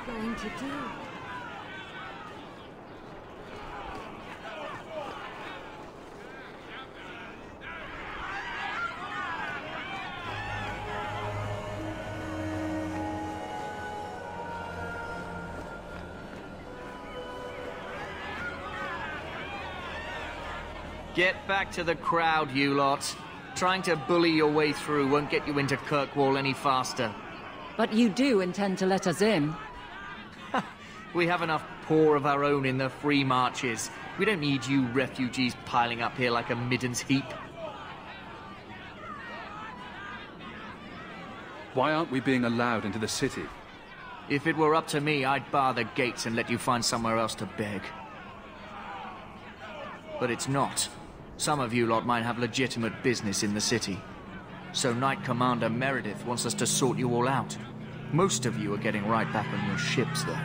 going to do? Get back to the crowd, you lot. Trying to bully your way through won't get you into Kirkwall any faster. But you do intend to let us in. We have enough poor of our own in the free marches. We don't need you refugees piling up here like a midden's heap. Why aren't we being allowed into the city? If it were up to me, I'd bar the gates and let you find somewhere else to beg. But it's not. Some of you lot might have legitimate business in the city. So Knight Commander Meredith wants us to sort you all out. Most of you are getting right back on your ships, though.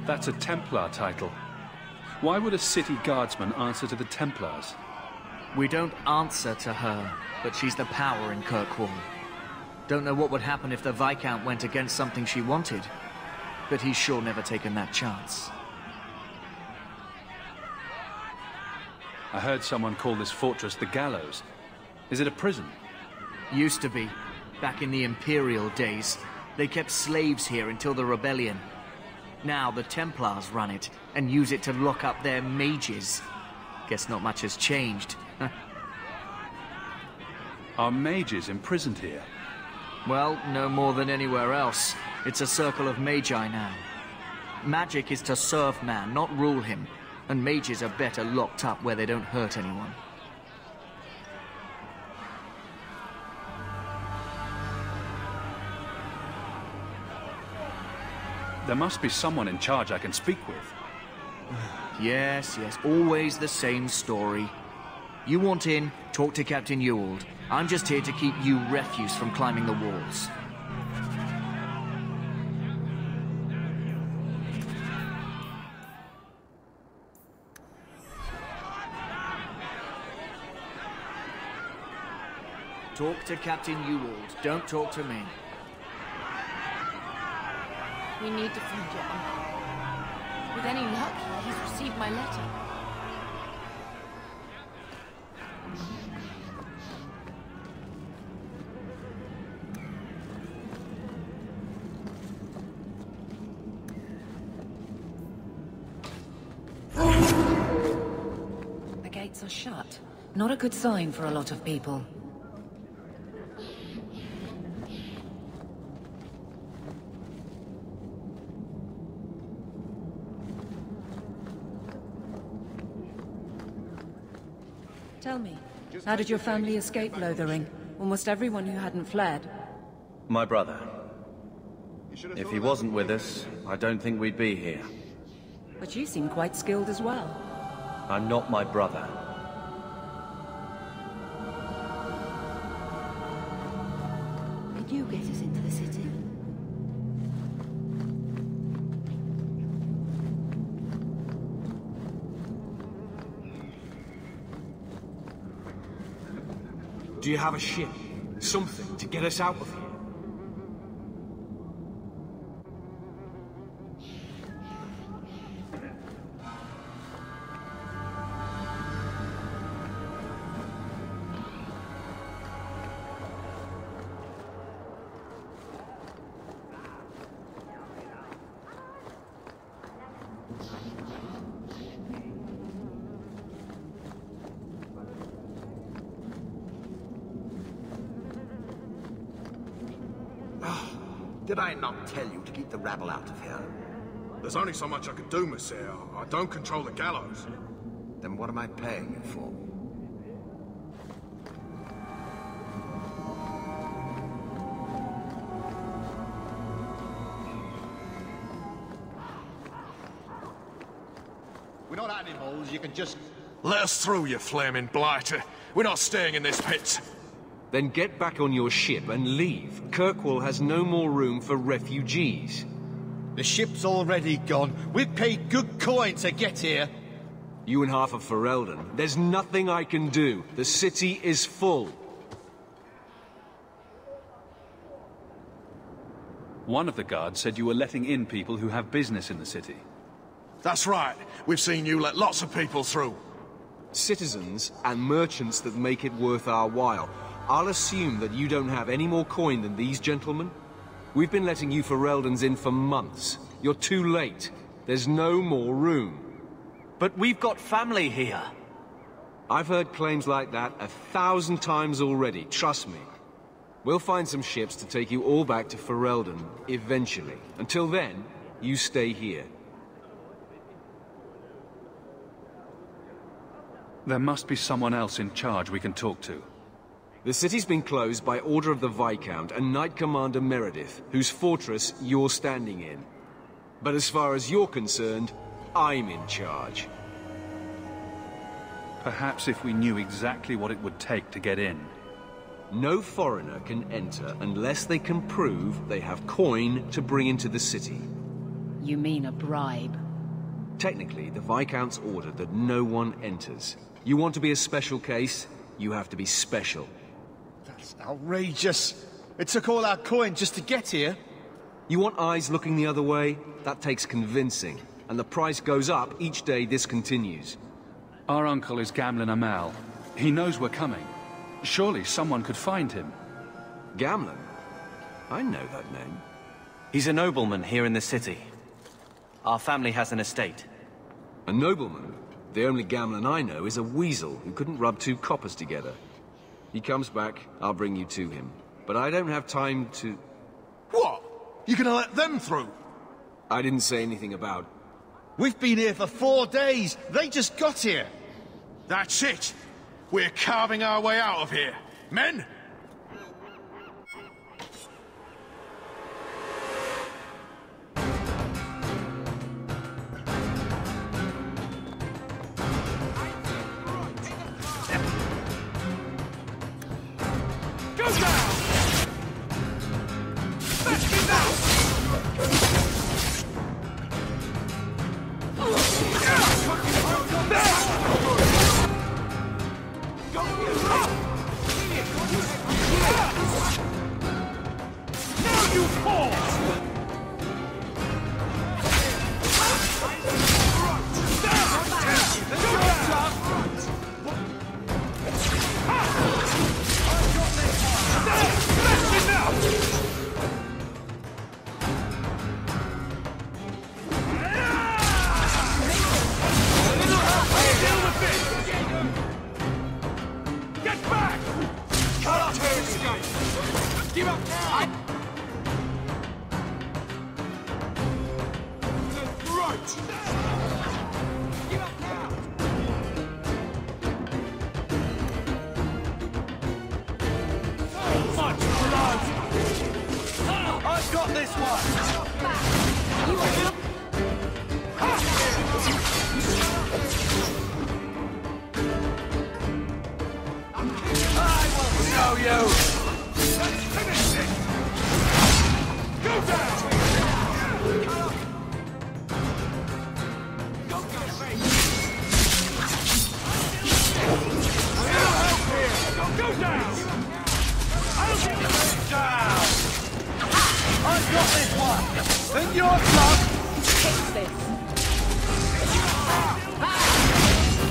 That's a Templar title. Why would a city guardsman answer to the Templars? We don't answer to her, but she's the power in Kirkwall. Don't know what would happen if the Viscount went against something she wanted, but he's sure never taken that chance. I heard someone call this fortress the Gallows. Is it a prison? Used to be. Back in the Imperial days. They kept slaves here until the rebellion. Now the Templars run it, and use it to lock up their mages. Guess not much has changed. Are mages imprisoned here? Well, no more than anywhere else. It's a circle of magi now. Magic is to serve man, not rule him. And mages are better locked up where they don't hurt anyone. There must be someone in charge I can speak with. Yes, always the same story. You want in, talk to Captain Ewald. I'm just here to keep you refuse from climbing the walls. Talk to Captain Ewald. Don't talk to me. We need to find your uncle. With any luck, he's received my letter. The gates are shut. Not a good sign for a lot of people. Tell me, how did your family escape Lothering? Almost everyone who hadn't fled. My brother. If he wasn't with us, I don't think we'd be here. But you seem quite skilled as well. I'm not my brother. Did you get us into the city? Do you have a ship? Something to get us out of here? Did I not tell you to keep the rabble out of here? There's only so much I can do, Monsieur. I don't control the gallows. Then what am I paying you for? We're not animals, you can just... Let us through, you flaming blighter. We're not staying in this pit. Then get back on your ship and leave. Kirkwall has no more room for refugees. The ship's already gone. We've paid good coin to get here. You and half of Ferelden. There's nothing I can do. The city is full. One of the guards said you were letting in people who have business in the city. That's right. We've seen you let lots of people through. Citizens and merchants that make it worth our while. I'll assume that you don't have any more coin than these gentlemen. We've been letting you Fereldans in for months. You're too late. There's no more room. But we've got family here. I've heard claims like that 1,000 times already, trust me. We'll find some ships to take you all back to Ferelden, eventually. Until then, you stay here. There must be someone else in charge we can talk to. The city's been closed by order of the Viscount and Knight Commander Meredith, whose fortress you're standing in. But as far as you're concerned, I'm in charge. Perhaps if we knew exactly what it would take to get in. No foreigner can enter unless they can prove they have coin to bring into the city. You mean a bribe? Technically, the Viscount's ordered that no one enters. You want to be a special case, you have to be special. That's outrageous. It took all our coin just to get here. You want eyes looking the other way? That takes convincing. And the price goes up each day this continues. Our uncle is Gamlen Amal. He knows we're coming. Surely someone could find him. Gamlen? I know that name. He's a nobleman here in the city. Our family has an estate. A nobleman? The only Gamlen I know is a weasel who couldn't rub two coppers together. He comes back, I'll bring you to him. But I don't have time to... What? You gonna let them through? I didn't say anything about... We've been here for 4 days. They just got here. That's it. We're carving our way out of here. Men? Go down! Let me down! Now you fall! Get back! Cut up to escape! Give up now! Right! Give up now! So much blood! I've got this one! You are... Show you! Let's finish it! Go down! Go down! I'll get you down! I've got this one! And you're drunk! Take this.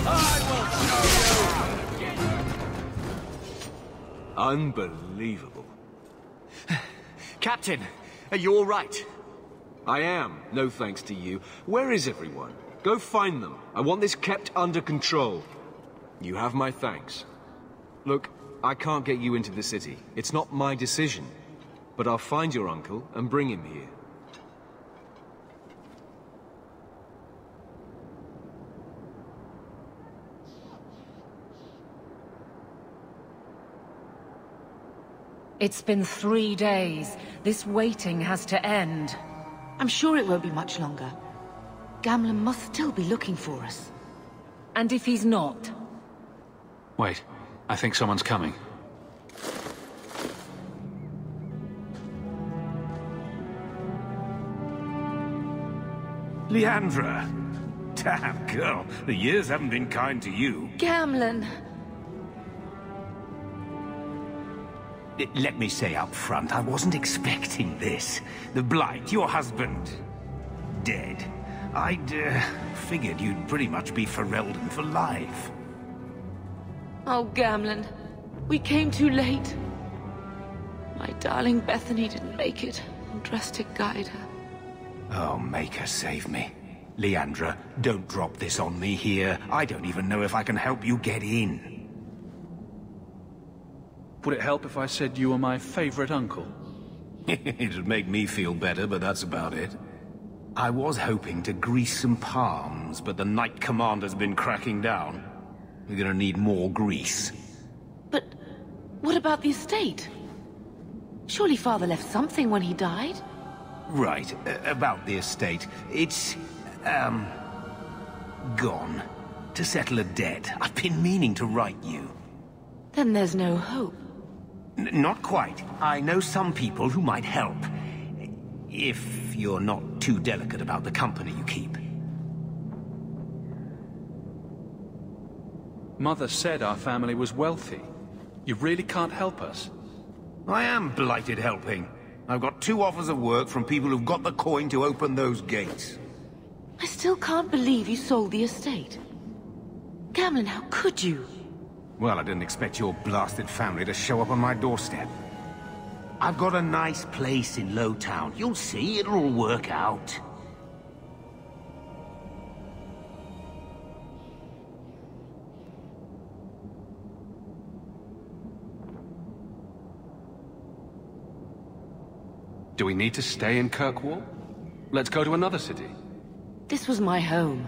I will show you! Unbelievable. Captain, are you all right? I am, no thanks to you. Where is everyone? Go find them. I want this kept under control. You have my thanks. Look, I can't get you into the city. It's not my decision. But I'll find your uncle and bring him here. It's been 3 days. This waiting has to end. I'm sure it won't be much longer. Gamlen must still be looking for us. And if he's not? Wait, I think someone's coming. Leandra! Damn, girl, the years haven't been kind to you. Gamlen! Let me say up front, I wasn't expecting this. The Blight, your husband, dead. I'd figured you'd pretty much be Ferelden for life. Oh, Gamlen. We came too late. My darling Bethany didn't make it. And Drastic guide her. Oh, make her save me. Leandra, don't drop this on me here. I don't even know if I can help you get in. Would it help if I said you were my favorite uncle? It'd make me feel better, but that's about it. I was hoping to grease some palms, but the Knight Commander's been cracking down. We're gonna need more grease. But what about the estate? Surely Father left something when he died? Right, about the estate. It's, gone. To settle a debt. I've been meaning to write you. Then there's no hope. Not quite. I know some people who might help. If you're not too delicate about the company you keep. Mother said our family was wealthy. You really can't help us? I am blighted helping. I've got 2 offers of work from people who've got the coin to open those gates. I still can't believe you sold the estate. Gamlen, how could you? Well, I didn't expect your blasted family to show up on my doorstep. I've got a nice place in Lowtown. You'll see, it'll all work out. Do we need to stay in Kirkwall? Let's go to another city. This was my home.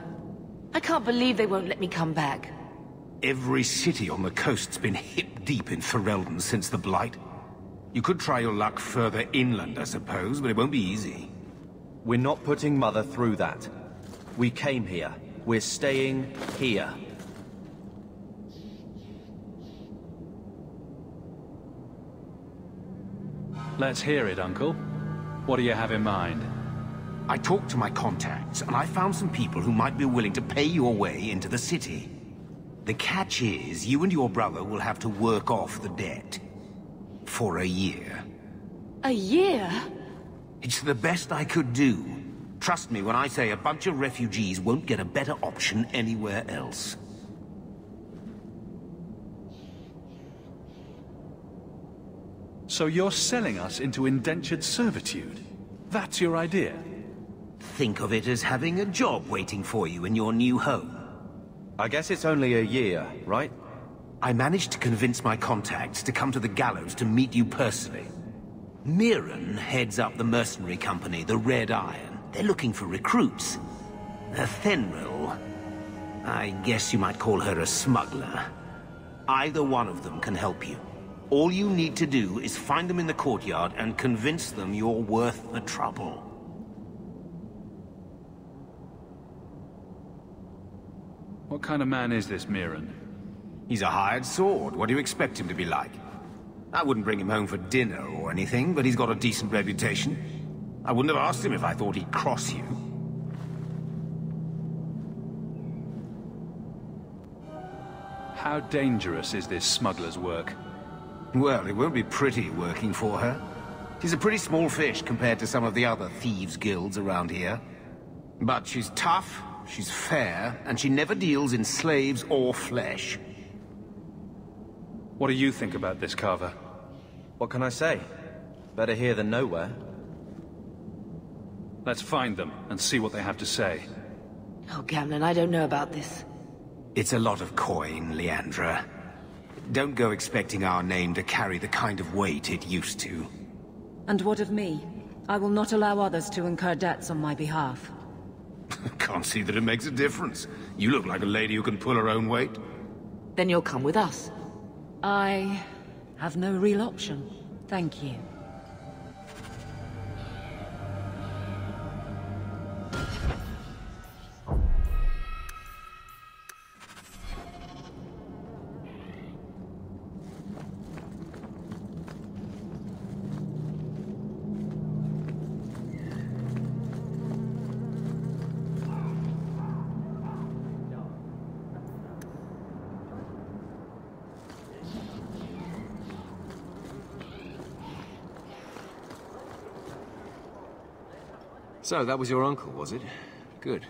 I can't believe they won't let me come back. Every city on the coast's been hip-deep in Ferelden since the Blight. You could try your luck further inland, I suppose, but it won't be easy. We're not putting Mother through that. We came here. We're staying here. Let's hear it, Uncle. What do you have in mind? I talked to my contacts, and I found some people who might be willing to pay your way into the city. The catch is, you and your brother will have to work off the debt. For a year. A year? It's the best I could do. Trust me when I say a bunch of refugees won't get a better option anywhere else. So you're selling us into indentured servitude? That's your idea? Think of it as having a job waiting for you in your new home. I guess it's only a year, right? I managed to convince my contacts to come to the gallows to meet you personally. Mirren heads up the mercenary company, the Red Iron. They're looking for recruits. Fenril, I guess you might call her a smuggler. Either one of them can help you. All you need to do is find them in the courtyard and convince them you're worth the trouble. What kind of man is this Mirren? He's a hired sword. What do you expect him to be like? I wouldn't bring him home for dinner or anything, but he's got a decent reputation. I wouldn't have asked him if I thought he'd cross you. How dangerous is this smuggler's work? Well, it won't be pretty working for her. She's a pretty small fish compared to some of the other thieves' guilds around here. But she's tough, she's fair, and she never deals in slaves or flesh. What do you think about this, Carver? What can I say? Better here than nowhere. Let's find them and see what they have to say. Oh, Gamlen, I don't know about this. It's a lot of coin, Leandra. Don't go expecting our name to carry the kind of weight it used to. And what of me? I will not allow others to incur debts on my behalf. Can't see that it makes a difference. You look like a lady who can pull her own weight. Then you'll come with us. I have no real option. Thank you. So, that was your uncle, was it? Good.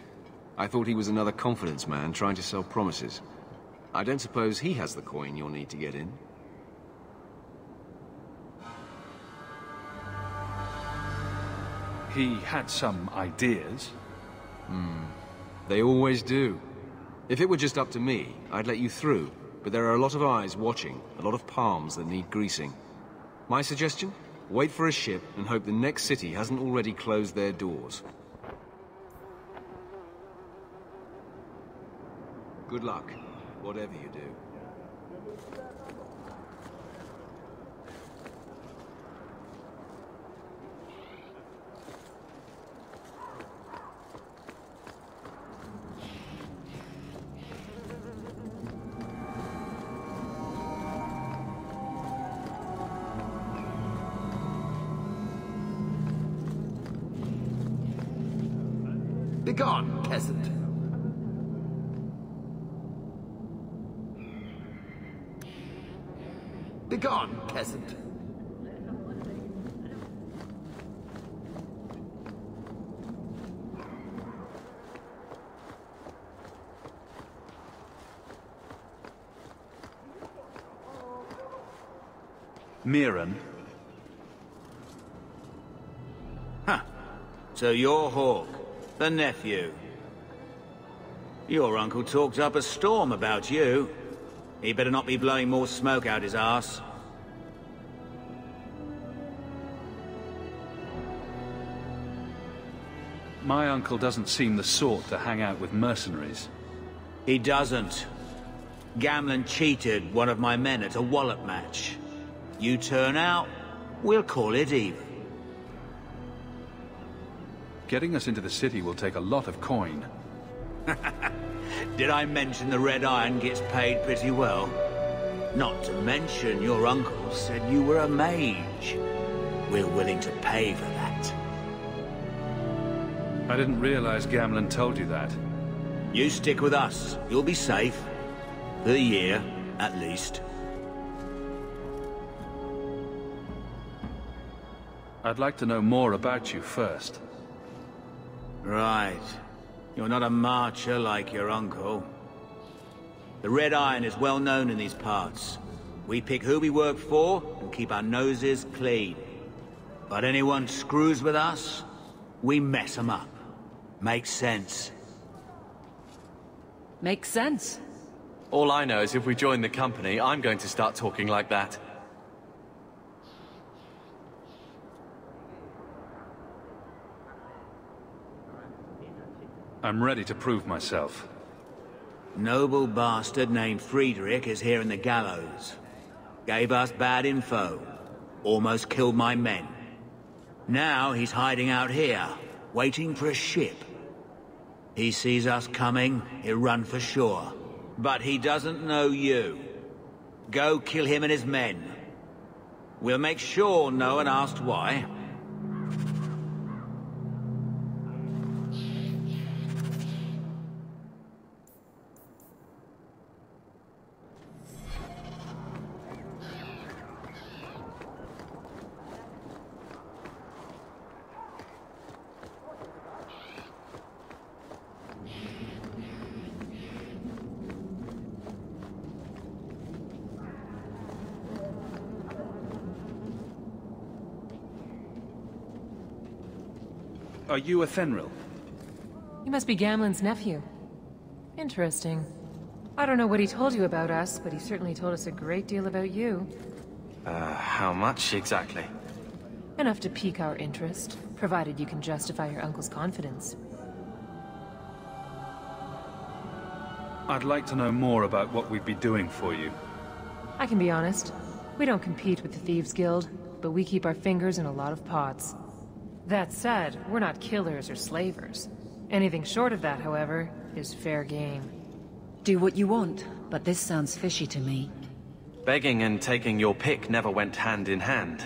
I thought he was another confidence man trying to sell promises. I don't suppose he has the coin you'll need to get in. He had some ideas. They always do. If it were just up to me, I'd let you through. But there are a lot of eyes watching, a lot of palms that need greasing. My suggestion? Wait for a ship and hope the next city hasn't already closed their doors. Good luck, whatever you do. Begone, peasant. Begone, peasant. Mirren. Huh. So you're Hawk, the nephew. Your uncle talked up a storm about you. He better not be blowing more smoke out his arse. My uncle doesn't seem the sort to hang out with mercenaries. He doesn't. Gamlen cheated one of my men at a wallop match. You turn out, we'll call it even. Getting us into the city will take a lot of coin. Did I mention the Red Iron gets paid pretty well? Not to mention your uncle said you were a mage. We're willing to pay for that. I didn't realize Gamlen told you that. You stick with us. You'll be safe. For a year, at least. I'd like to know more about you first. Right. You're not a marcher like your uncle. The Red Iron is well known in these parts. We pick who we work for and keep our noses clean. But anyone screws with us, we mess them up. Makes sense. Makes sense. All I know is if we join the company, I'm going to start talking like that. I'm ready to prove myself. Noble bastard named Friedrich is here in the gallows. Gave us bad info. Almost killed my men. Now he's hiding out here, waiting for a ship. He sees us coming, he'll run for shore. But he doesn't know you. Go kill him and his men. We'll make sure no one asks why. Are you a Fenrir? You must be Gamlen's nephew. Interesting. I don't know what he told you about us, but he certainly told us a great deal about you. How much exactly? Enough to pique our interest, provided you can justify your uncle's confidence. I'd like to know more about what we'd be doing for you. I can be honest. We don't compete with the Thieves Guild, but we keep our fingers in a lot of pots. That said, we're not killers or slavers. Anything short of that, however, is fair game. Do what you want, but this sounds fishy to me. Begging and taking your pick never went hand in hand.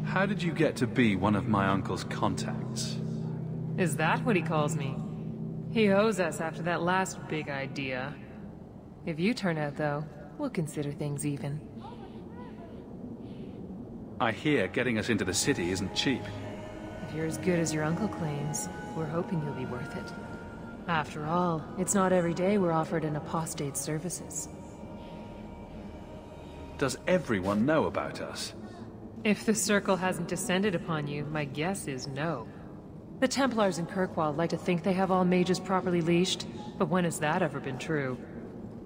How did you get to be one of my uncle's contacts? Is that what he calls me? He owes us after that last big idea. If you turn out, though, we'll consider things even. I hear getting us into the city isn't cheap. If you're as good as your uncle claims, we're hoping you'll be worth it. After all, it's not every day we're offered an apostate's services. Does everyone know about us? If the Circle hasn't descended upon you, my guess is no. The Templars in Kirkwall like to think they have all mages properly leashed, but when has that ever been true?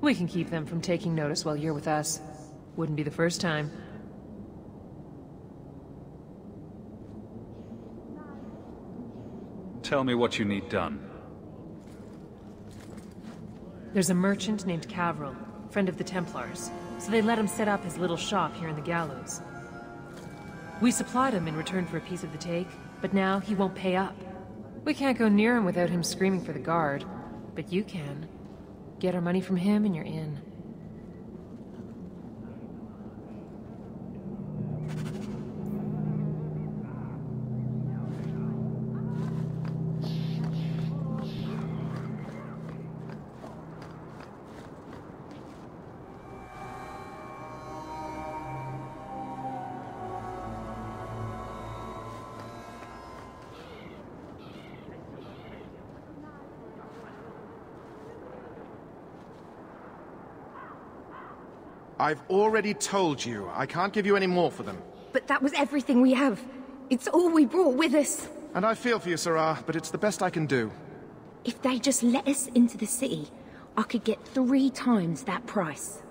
We can keep them from taking notice while you're with us. Wouldn't be the first time. Tell me what you need done. There's a merchant named Cavril, friend of the Templars, so they let him set up his little shop here in the Gallows. We supplied him in return for a piece of the take, but now he won't pay up. We can't go near him without him screaming for the guard, but you can. Get our money from him and you're in. I've already told you, I can't give you any more for them. But that was everything we have. It's all we brought with us. And I feel for you, Sarah, but it's the best I can do. If they just let us into the city, I could get 3 times that price.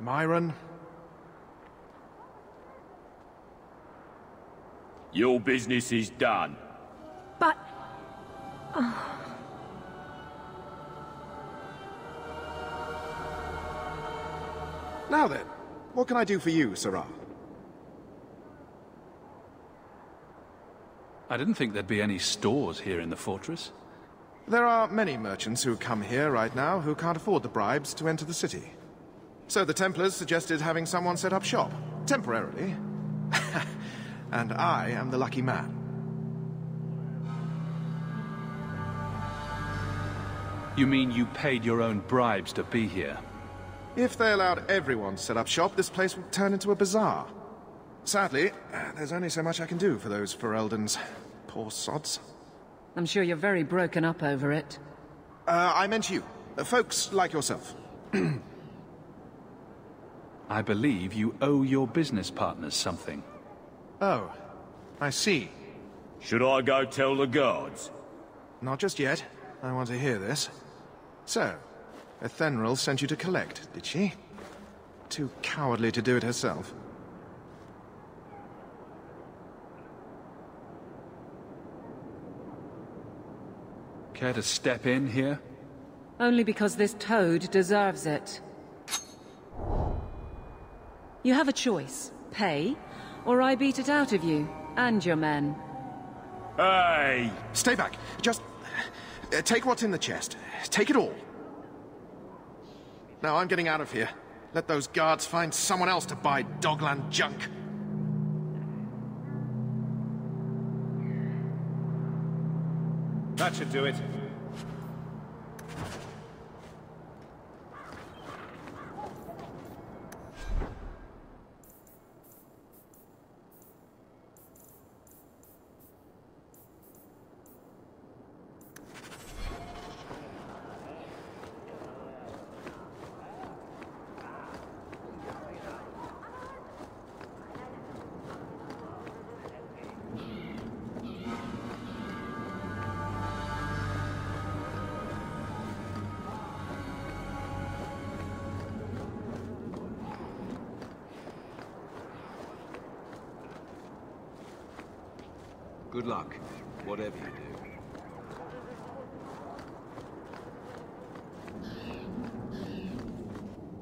Myron? Your business is done. But... Now then, what can I do for you, Sarah? I didn't think there'd be any stores here in the fortress. There are many merchants who come here right now who can't afford the bribes to enter the city. So the Templars suggested having someone set up shop, temporarily. And I am the lucky man. You mean you paid your own bribes to be here? If they allowed everyone to set up shop, this place would turn into a bazaar. Sadly, there's only so much I can do for those Fereldans. Poor sods. I'm sure you're very broken up over it. I meant you. Folks like yourself. I believe you owe your business partners something. Oh, I see. Should I go tell the guards? Not just yet. I want to hear this. So, Ethenril sent you to collect, did she? Too cowardly to do it herself. Care to step in here? Only because this toad deserves it. You have a choice. Pay, or I beat it out of you, and your men. Hey! Stay back. Just... take what's in the chest. Take it all. Now I'm getting out of here. Let those guards find someone else to buy Dogland junk. That should do it. Good luck, whatever you do.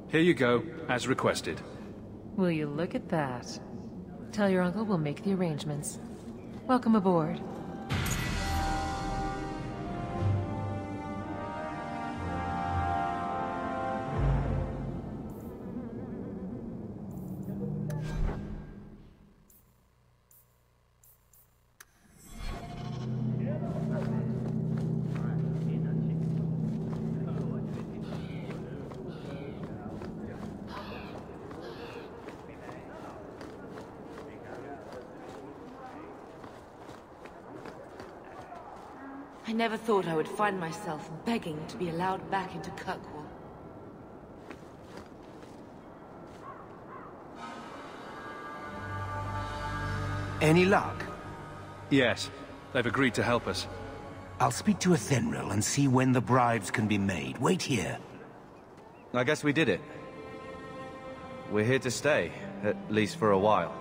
Here you go, as requested. Will you look at that? Tell your uncle we'll make the arrangements. Welcome aboard. I never thought I would find myself begging to be allowed back into Kirkwall. Any luck? Yes. They've agreed to help us. I'll speak to Athenril and see when the bribes can be made. Wait here. I guess we did it. We're here to stay, at least for a while.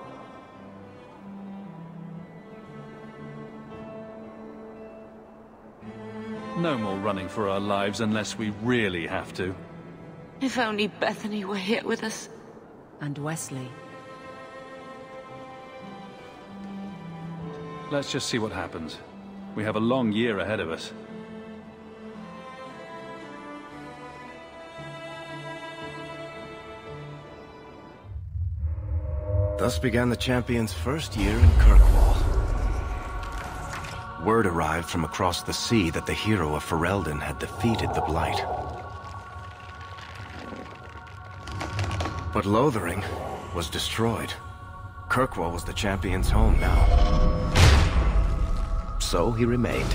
No more running for our lives unless we really have to. If only Bethany were here with us. And Wesley. Let's just see what happens. We have a long year ahead of us. Thus began the Champion's first year in Kirkwall. Word arrived from across the sea that the hero of Ferelden had defeated the Blight. But Lothering was destroyed. Kirkwall was the Champion's home now. So he remained,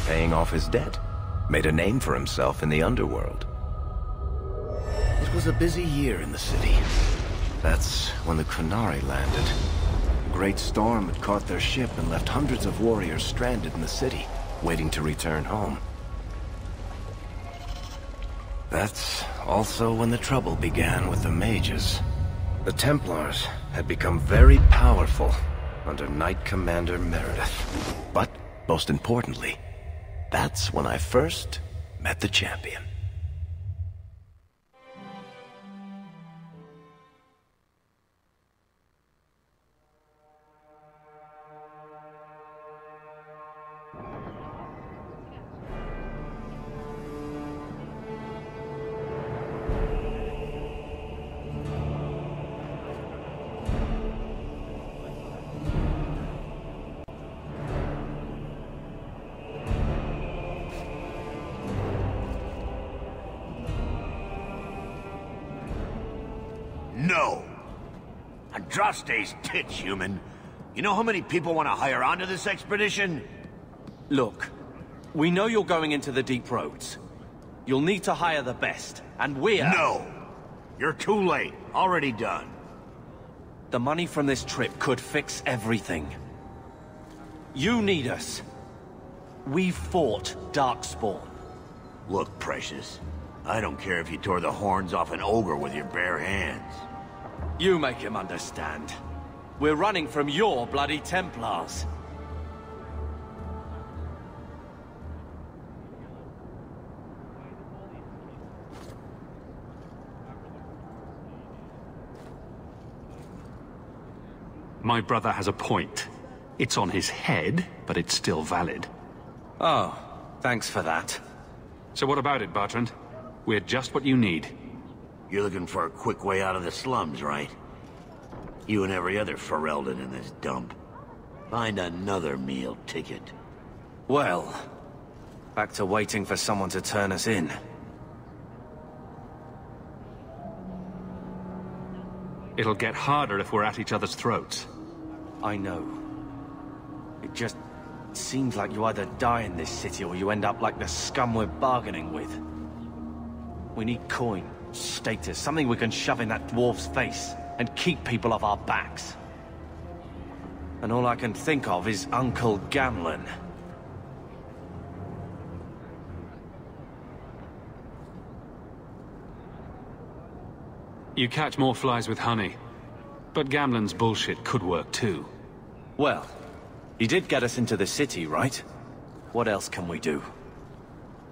paying off his debt, made a name for himself in the underworld. It was a busy year in the city. That's when the Qunari landed. A great storm had caught their ship and left hundreds of warriors stranded in the city, waiting to return home. That's also when the trouble began with the mages. The Templars had become very powerful under Knight Commander Meredith. But, most importantly, that's when I first met the Champion. No! Andraste's tits, human. You know how many people want to hire onto this expedition? Look, we know you're going into the deep roads. You'll need to hire the best, and we're... No! You're too late. Already done. The money from this trip could fix everything. You need us. We fought Darkspawn. Look, Precious. I don't care if you tore the horns off an ogre with your bare hands. You make him understand. We're running from your bloody Templars. My brother has a point. It's on his head, but it's still valid. Oh, thanks for that. So what about it, Bertrand? We're just what you need. You're looking for a quick way out of the slums, right? You and every other Ferelden in this dump. Find another meal ticket. Well, back to waiting for someone to turn us in. It'll get harder if we're at each other's throats. I know. It just seems like you either die in this city or you end up like the scum we're bargaining with. We need coin, status, something we can shove in that dwarf's face and keep people off our backs. And all I can think of is Uncle Gamlen. You catch more flies with honey. But Gamlen's bullshit could work too. Well, he did get us into the city, right? What else can we do?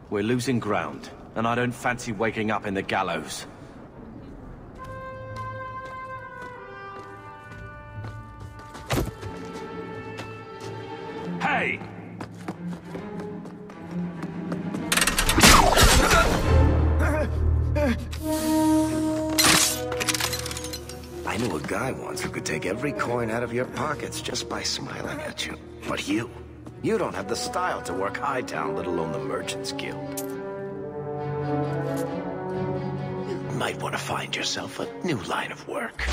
We're losing ground, and I don't fancy waking up in the gallows. Hey! I knew a guy once who could take every coin out of your pockets just by smiling at you. But you don't have the style to work Hightown, let alone the Merchants Guild. You might want to find yourself a new line of work.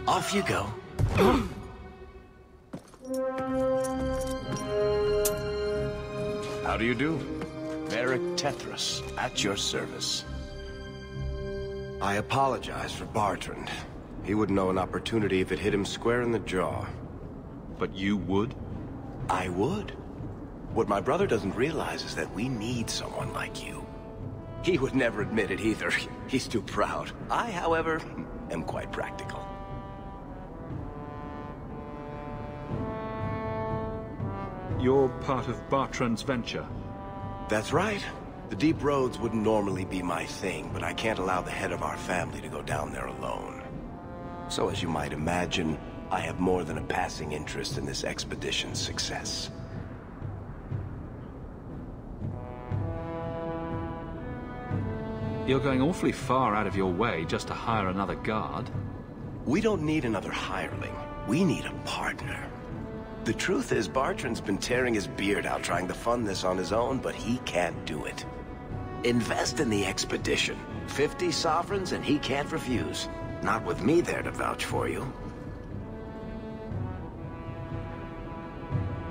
Off you go. How do you do? Merrick Tethras, at your service. I apologize for Bartrand. He would know an opportunity if it hit him square in the jaw. But you would? I would. What my brother doesn't realize is that we need someone like you. He would never admit it either. He's too proud. I, however, am quite practical. You're part of Bartrand's venture? That's right. The deep roads wouldn't normally be my thing, but I can't allow the head of our family to go down there alone. So as you might imagine, I have more than a passing interest in this expedition's success. You're going awfully far out of your way just to hire another guard. We don't need another hireling. We need a partner. The truth is, Bartrand's been tearing his beard out trying to fund this on his own, but he can't do it. Invest in the expedition. 50 sovereigns and he can't refuse. Not with me there to vouch for you.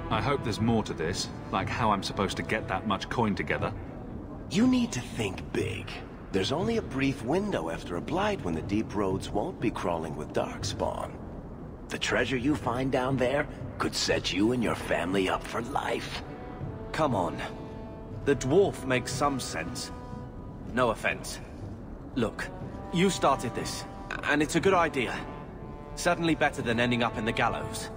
I hope there's more to this, like how I'm supposed to get that much coin together. You need to think big. There's only a brief window after a blight when the deep roads won't be crawling with darkspawn. The treasure you find down there could set you and your family up for life. Come on. The dwarf makes some sense. No offense. Look, you started this, and it's a good idea. Certainly better than ending up in the gallows.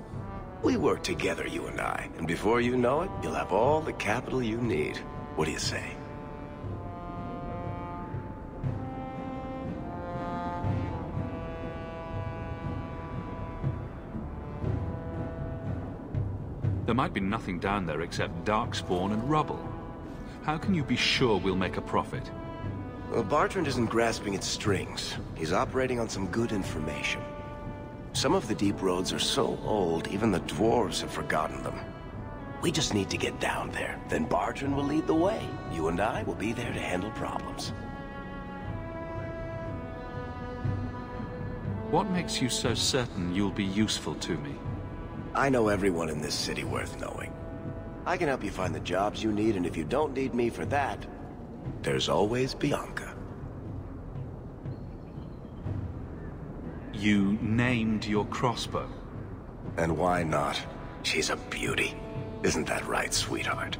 We work together, you and I, and before you know it, you'll have all the capital you need. What do you say? There might be nothing down there except darkspawn and rubble. How can you be sure we'll make a profit? Well, Bartrand isn't grasping at strings. He's operating on some good information. Some of the deep roads are so old, even the dwarves have forgotten them. We just need to get down there. Then Bartrand will lead the way. You and I will be there to handle problems. What makes you so certain you'll be useful to me? I know everyone in this city worth knowing. I can help you find the jobs you need, and if you don't need me for that, there's always Bianca. You named your crossbow. And why not? She's a beauty. Isn't that right, sweetheart?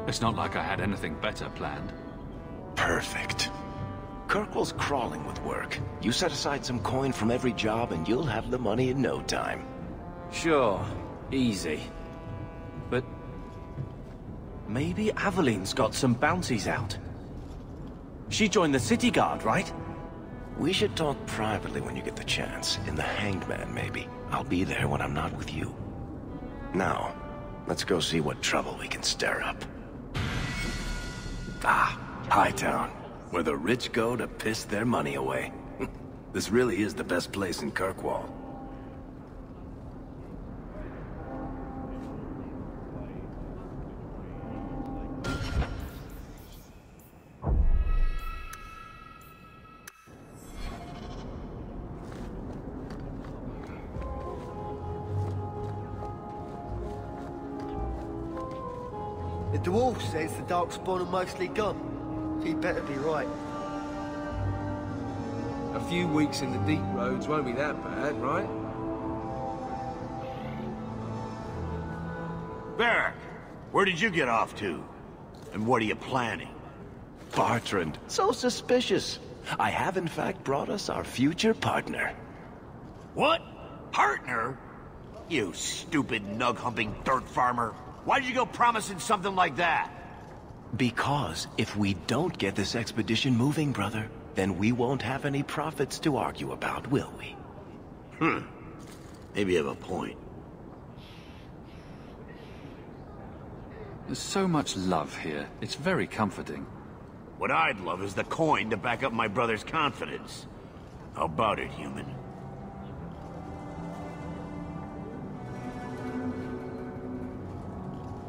It's not like I had anything better planned. Perfect. Kirkwall's crawling with work. You set aside some coin from every job and you'll have the money in no time. Sure. Easy. But maybe Aveline's got some bounties out. She joined the city guard, right? We should talk privately when you get the chance. In the Hanged Man, maybe. I'll be there when I'm not with you. Now, let's go see what trouble we can stir up. Ah, Hightown, where the rich go to piss their money away. This really is the best place in Kirkwall. The dwarf says the darkspawn are mostly gone. He better be right. A few weeks in the deep roads won't be that bad, right? Barrack, where did you get off to? And what are you planning? Bartrand, so suspicious. I have in fact brought us our future partner. What? Partner? You stupid nug-humping dirt farmer. Why'd you go promising something like that? Because if we don't get this expedition moving, brother, then we won't have any profits to argue about, will we? Maybe you have a point. There's so much love here. It's very comforting. What I'd love is the coin to back up my brother's confidence. How about it, human?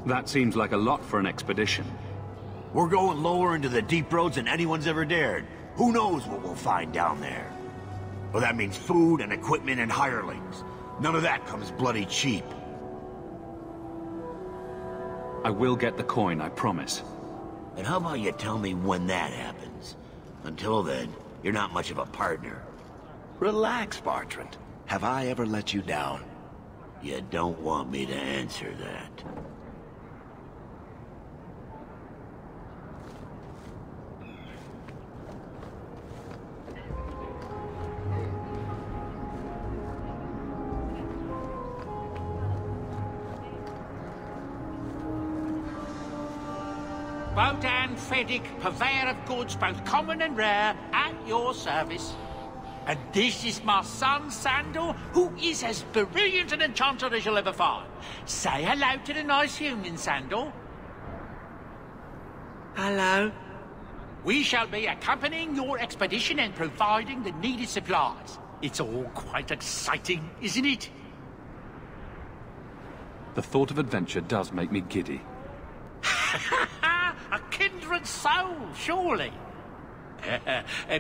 That seems like a lot for an expedition. We're going lower into the deep roads than anyone's ever dared. Who knows what we'll find down there? Well, that means food and equipment and hirelings. None of that comes bloody cheap. I will get the coin, I promise. And how about you tell me when that happens? Until then, you're not much of a partner. Relax, Bartrand. Have I ever let you down? You don't want me to answer that. Bodan Feddick, purveyor of goods both common and rare, at your service. And this is my son, Sandor, who is as brilliant an enchanter as you'll ever find. Say hello to the nice human, Sandor. Hello. We shall be accompanying your expedition and providing the needed supplies. It's all quite exciting, isn't it? The thought of adventure does make me giddy. A kindred soul, surely.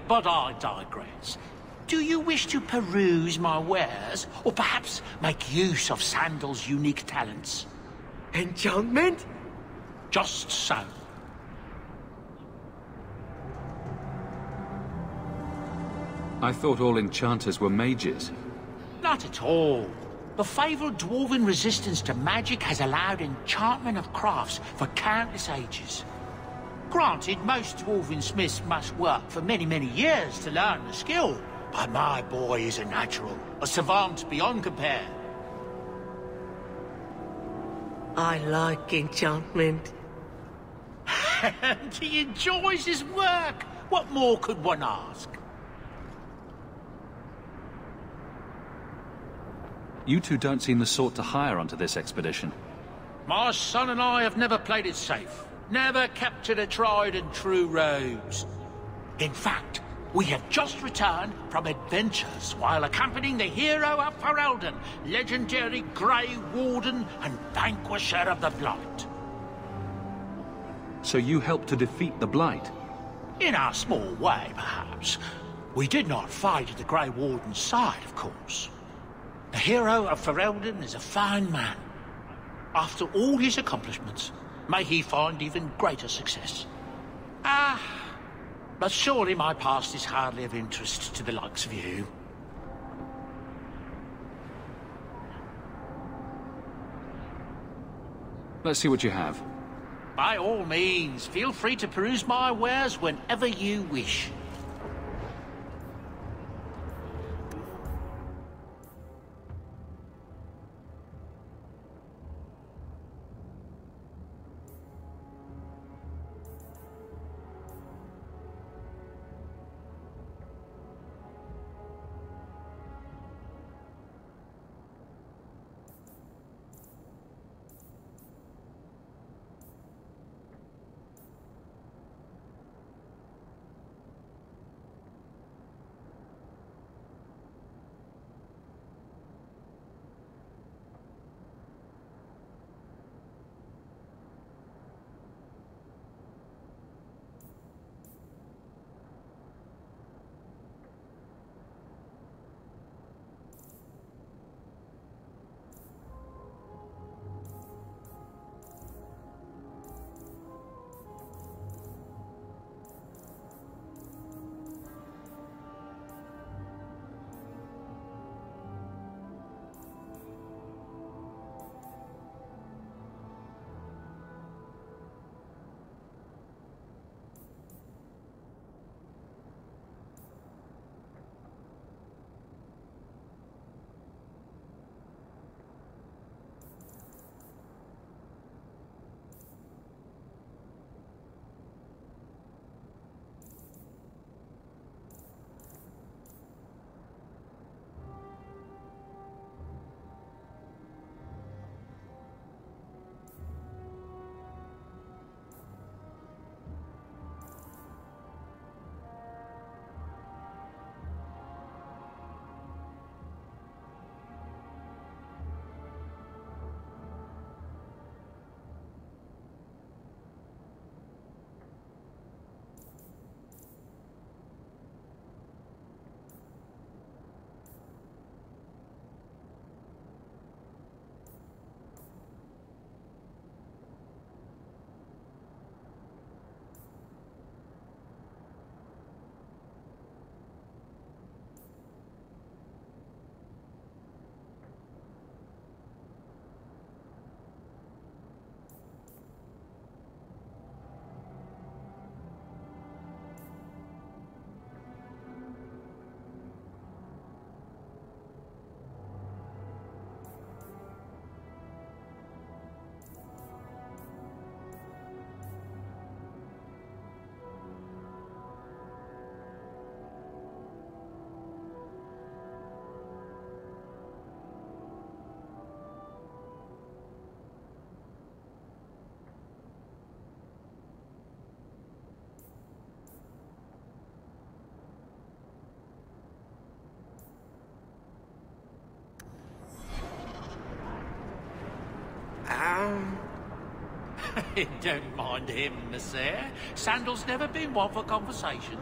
But I digress. Do you wish to peruse my wares, or perhaps make use of Sandal's unique talents? Enchantment? Just so. I thought all enchanters were mages. Not at all. The fabled dwarven resistance to magic has allowed enchantment of crafts for countless ages. Granted, most dwarven smiths must work for many, many years to learn the skill, but my boy is a natural, a savant beyond compare. I like enchantment. He enjoys his work. What more could one ask? You two don't seem the sort to hire onto this expedition. My son and I have never played it safe. Never kept to the tried and true roads. In fact, we have just returned from adventures while accompanying the hero of Ferelden, legendary Grey Warden and vanquisher of the Blight. So you helped to defeat the Blight? In our small way, perhaps. We did not fight at the Grey Warden's side, of course. The hero of Ferelden is a fine man. After all his accomplishments, may he find even greater success. But surely my past is hardly of interest to the likes of you. Let's see what you have. By all means, feel free to peruse my wares whenever you wish. Don't mind him, monsieur. Sandal's never been one for conversation.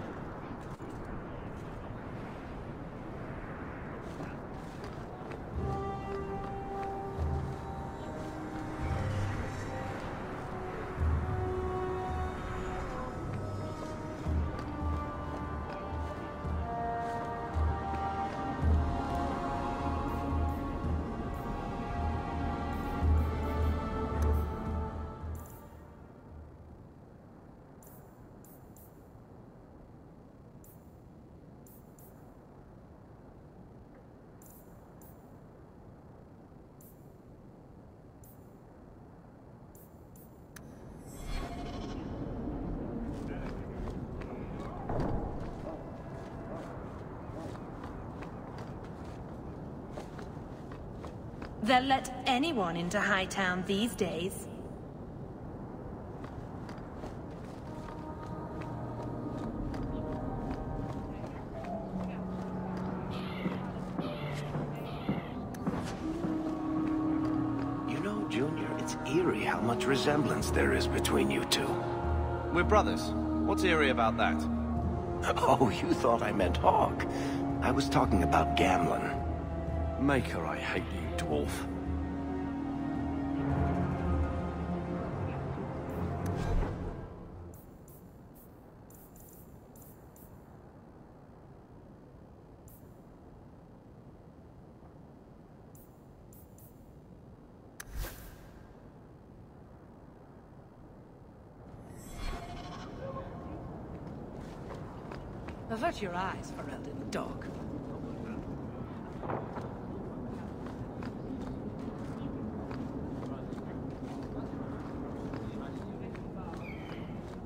They'll let anyone into Hightown these days. You know, Junior, it's eerie how much resemblance there is between you two. We're brothers. What's eerie about that? Oh, you thought I meant Hawk. I was talking about Gamlin. Maker, I hate you, dwarf. Avert your eyes, Ferelden dog.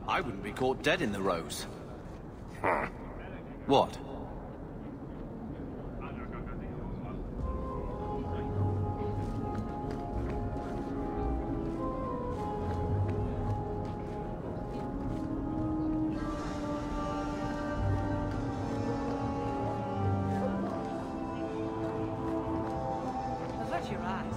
I wouldn't be caught dead in the Rose. What? Avert your eyes.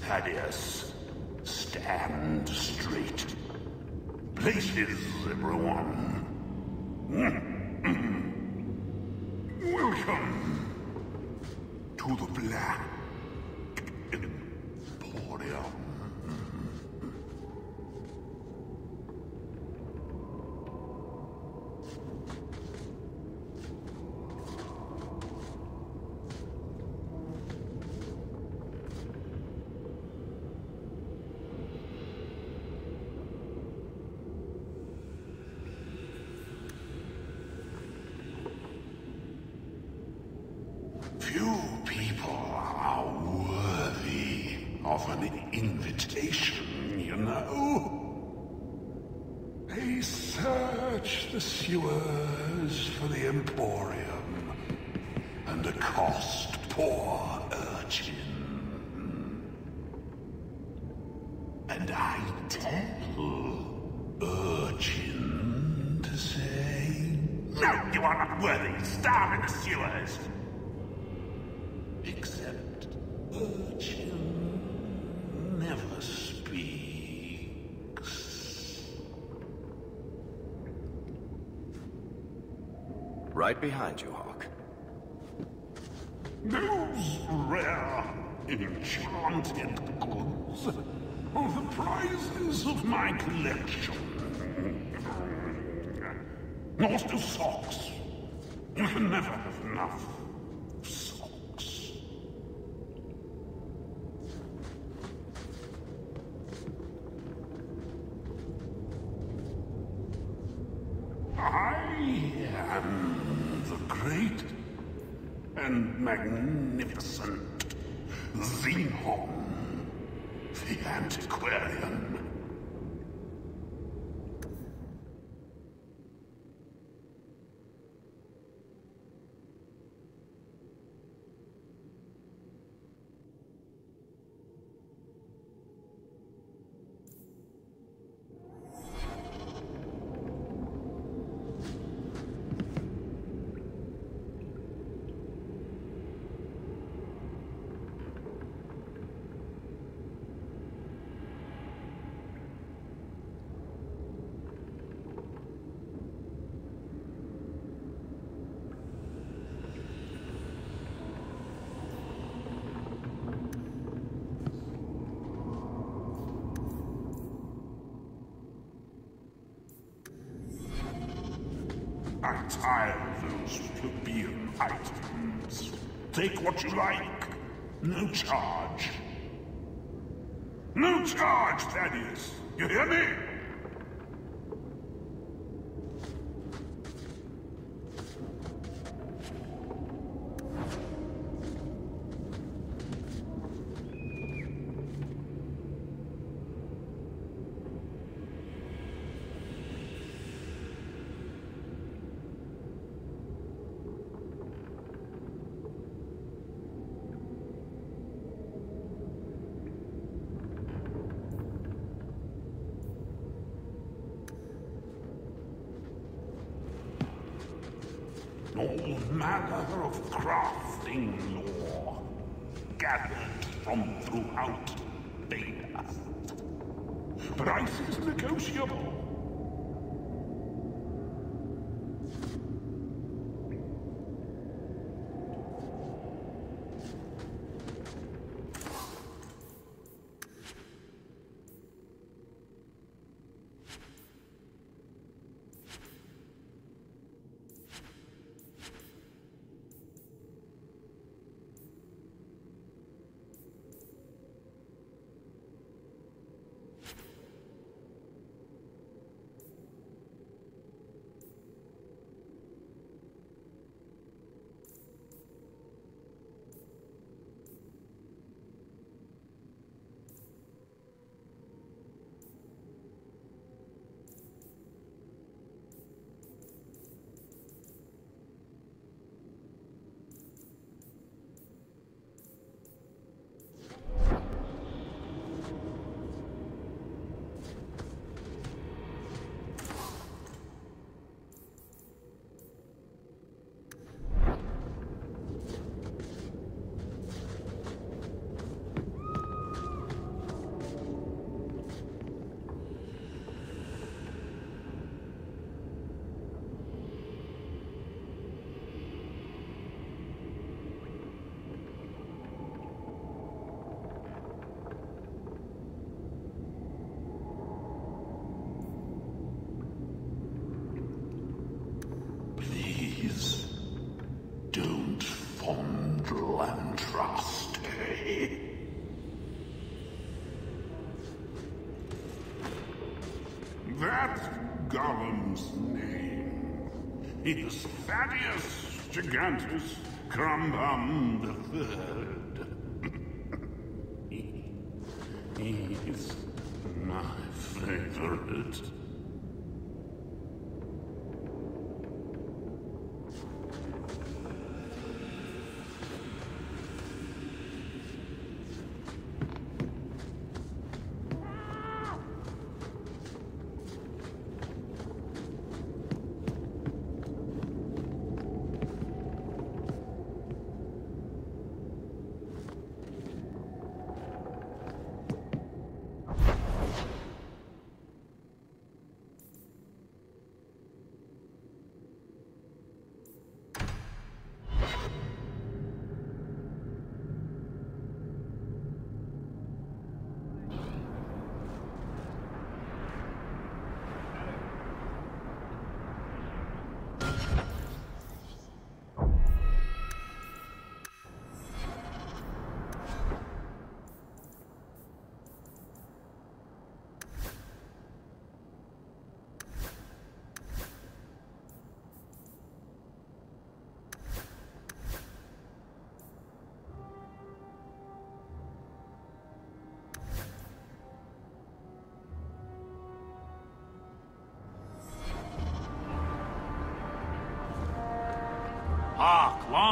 Thaddeus, stand straight. Places, everyone. Welcome to the Black Emporium. Few people are worthy of an invitation, you know. They search the sewers for the Emporium and accost poor urchin. And I tell urchin to say, no, you are not worthy. Starve in the sewers. Except urchin never speaks. Right behind you, Hawk. Those rare, enchanted goods are the prizes of my collection. Lost to socks, You can never have enough socks. I am the great and magnificent Xenon, the antiquarian. I'm tired of those plebeian items. Take what you like. No charge. No charge, Thaddeus. You hear me? All manner of crafting lore gathered from throughout Beta. Price is negotiable. And trust. That's Gollum's name. Is Thaddeus Gigantus Crumbum the Third. He's my favorite.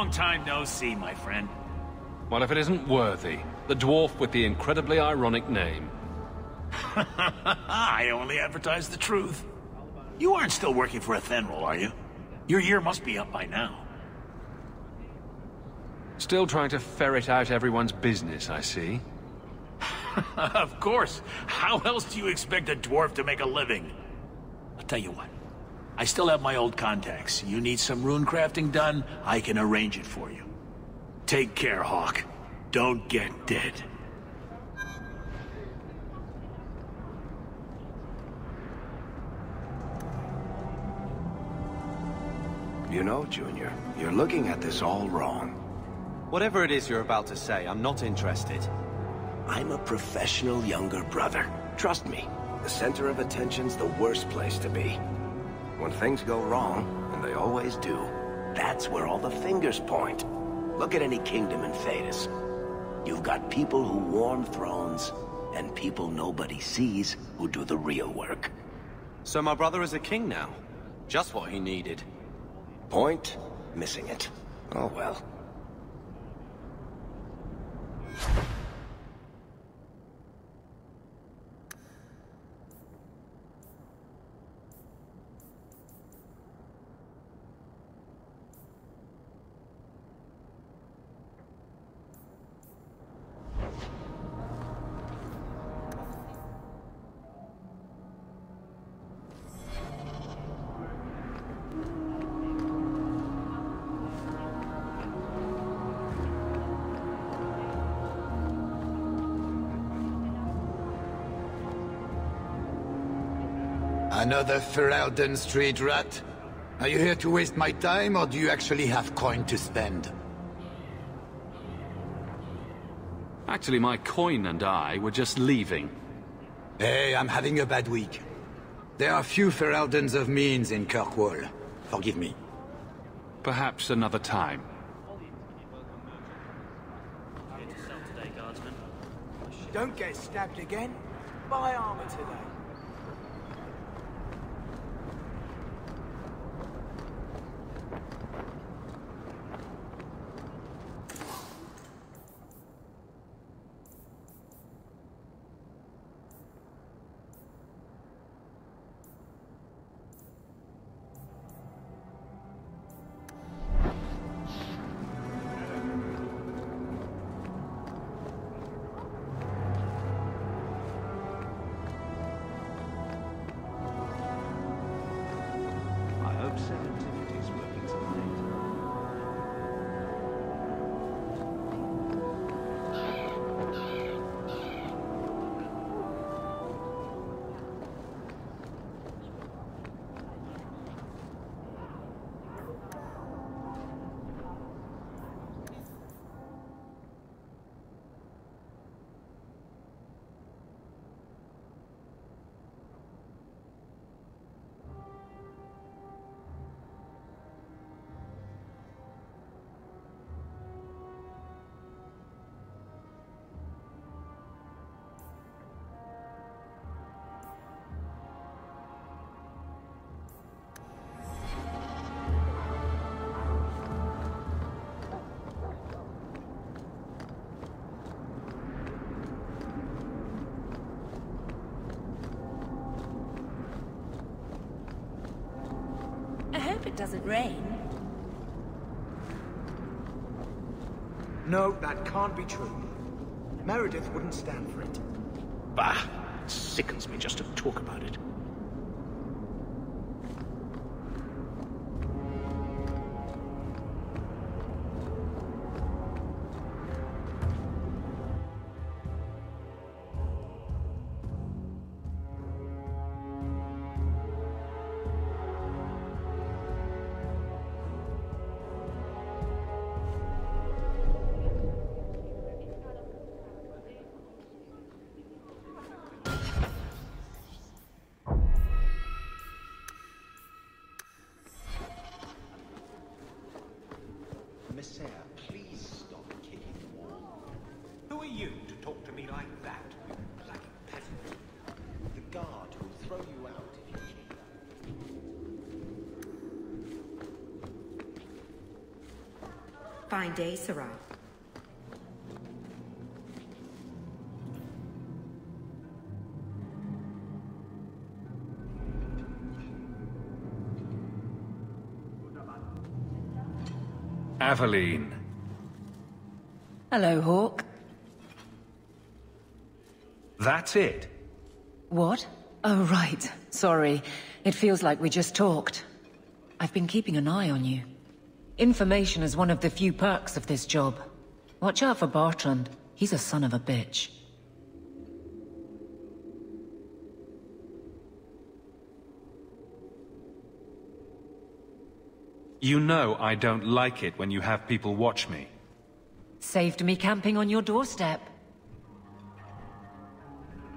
Long time no see, my friend. What if it isn't Worthy, the dwarf with the incredibly ironic name? I only advertise the truth. You aren't still working for Athenril, are you? Your year must be up by now. Still trying to ferret out everyone's business, I see. Of course. How else do you expect a dwarf to make a living? I'll tell you what. I still have my old contacts. You need some rune crafting done, I can arrange it for you. Take care, Hawk. Don't get dead. You know, Junior, you're looking at this all wrong. Whatever it is you're about to say, I'm not interested. I'm a professional younger brother. Trust me, the center of attention's the worst place to be. When things go wrong, and they always do, that's where all the fingers point. Look at any kingdom in Thedas. You've got people who warm thrones, and people nobody sees who do the real work. So my brother is a king now. Just what he needed. Point, missing it. Oh well. Another Ferelden street rat? Are you here to waste my time, or do you actually have coin to spend? Actually, my coin and I were just leaving. Hey, I'm having a bad week. There are few Fereldens of means in Kirkwall. Forgive me. Perhaps another time. Don't get stabbed again. Buy armor today. It doesn't rain. No, that can't be true. Meredith wouldn't stand for it. Bah! It sickens me just to talk about it. Fine day, Sarah. Aveline. Hello, Hawk. That's it? What? Oh, right. Sorry. It feels like we just talked. I've been keeping an eye on you. Information is one of the few perks of this job. Watch out for Bartrand. He's a son of a bitch. You know I don't like it when you have people watch me. Saved me camping on your doorstep.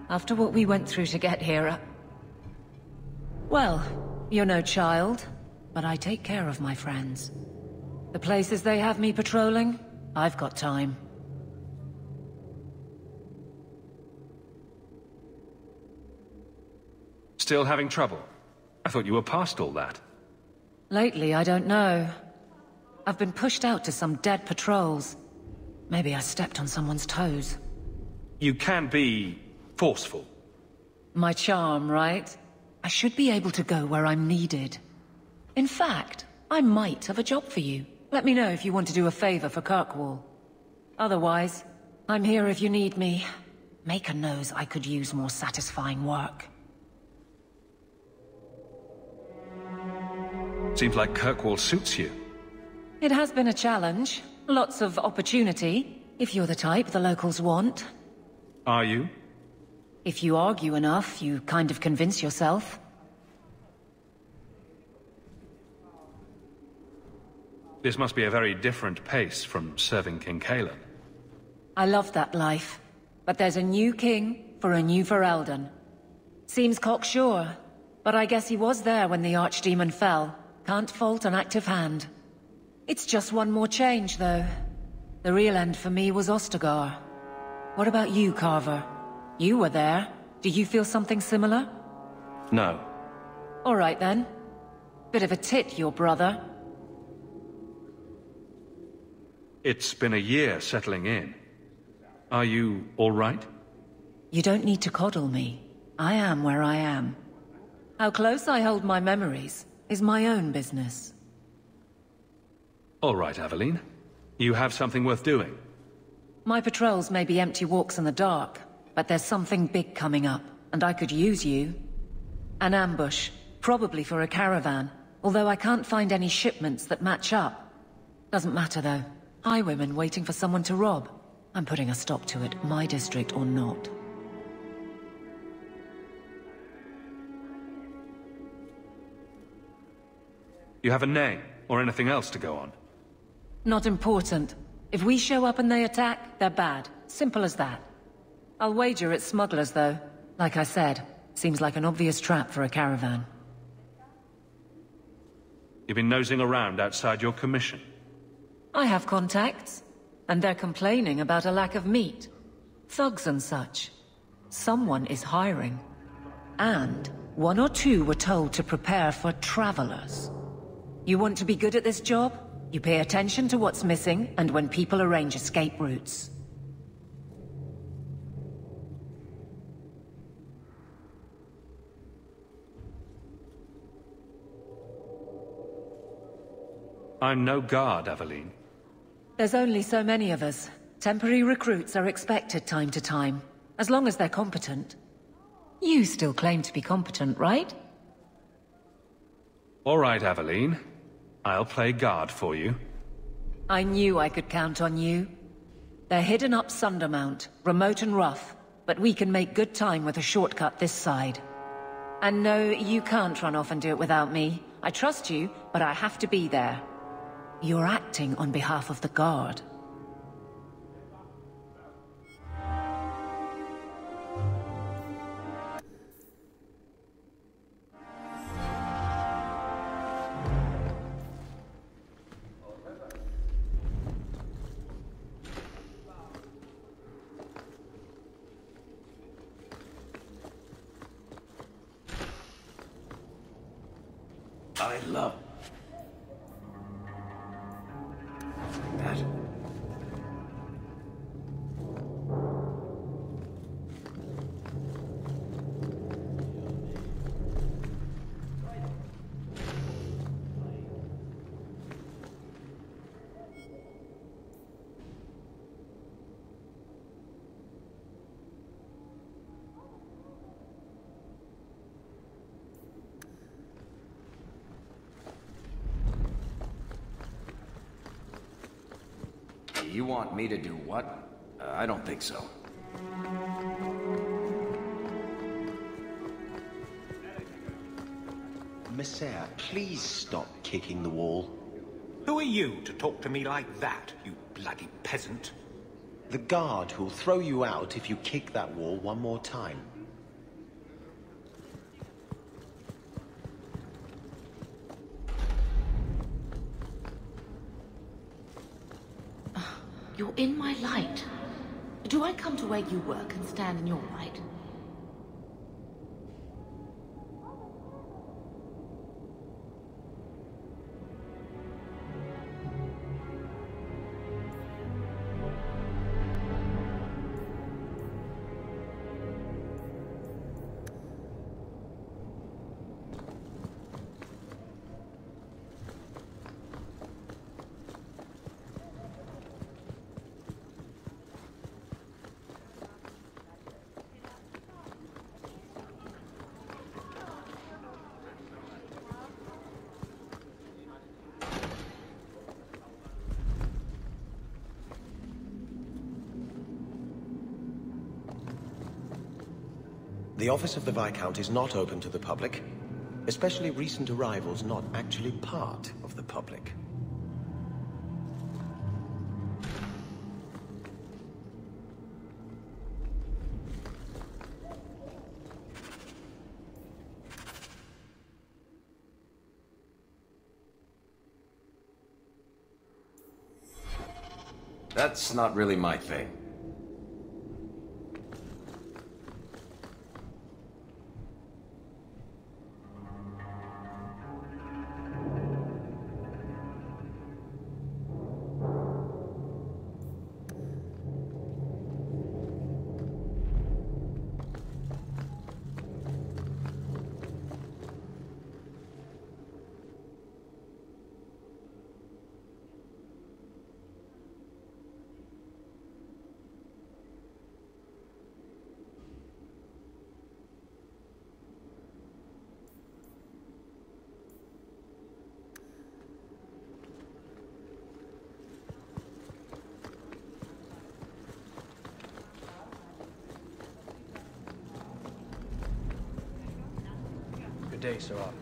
After what we went through to get here, well, you're no child, but I take care of my friends. The places they have me patrolling, I've got time. Still having trouble? I thought you were past all that. Lately, I don't know. I've been pushed out to some dead patrols. Maybe I stepped on someone's toes. You can be forceful. My charm, right? I should be able to go where I'm needed. In fact, I might have a job for you. Let me know if you want to do a favor for Kirkwall. Otherwise, I'm here if you need me. Maker knows I could use more satisfying work. Seems like Kirkwall suits you. It has been a challenge. Lots of opportunity, if you're the type the locals want. Are you? If you argue enough, you kind of convince yourself. This must be a very different pace from serving King Cailan. I love that life. But there's a new king for a new Ferelden. Seems cocksure, but I guess he was there when the Archdemon fell. Can't fault an active hand. It's just one more change, though. The real end for me was Ostagar. What about you, Carver? You were there. Do you feel something similar? No. All right, then. Bit of a tit, your brother. It's been a year settling in. Are you all right? You don't need to coddle me. I am where I am. How close I hold my memories is my own business. All right, Aveline. You have something worth doing. My patrols may be empty walks in the dark, but there's something big coming up, and I could use you. An ambush, probably for a caravan, although I can't find any shipments that match up. Doesn't matter, though. Highwaymen waiting for someone to rob. I'm putting a stop to it, my district or not. You have a name, or anything else to go on? Not important. If we show up and they attack, they're bad. Simple as that. I'll wager it's smugglers, though. Like I said, seems like an obvious trap for a caravan. You've been nosing around outside your commission? I have contacts, and they're complaining about a lack of meat. Thugs and such. Someone is hiring. And one or two were told to prepare for travelers. You want to be good at this job? You pay attention to what's missing, and when people arrange escape routes. I'm no guard, Aveline. There's only so many of us. Temporary recruits are expected time to time, as long as they're competent. You still claim to be competent, right? All right, Aveline. I'll play guard for you. I knew I could count on you. They're hidden up Sundermount, remote and rough, but we can make good time with a shortcut this side. And no, you can't run off and do it without me. I trust you, but I have to be there. You're acting on behalf of the Guard. I love that. You want me to do what? I don't think so. Messiah, please stop kicking the wall. Who are you to talk to me like that, you bloody peasant? The guard who'll throw you out if you kick that wall one more time. You're in my light. Do I come to where you work and stand in your light? The office of the Viscount is not open to the public, especially recent arrivals not actually part of the public. That's not really my thing. Good day, Sirrah.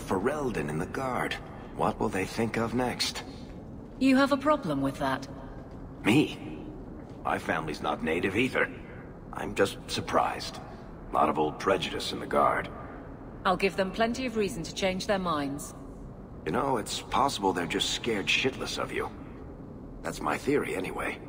Ferelden in the Guard. What will they think of next? You have a problem with that? Me? My family's not native either. I'm just surprised. A lot of old prejudice in the Guard. I'll give them plenty of reason to change their minds. You know, it's possible they're just scared shitless of you. That's my theory, anyway.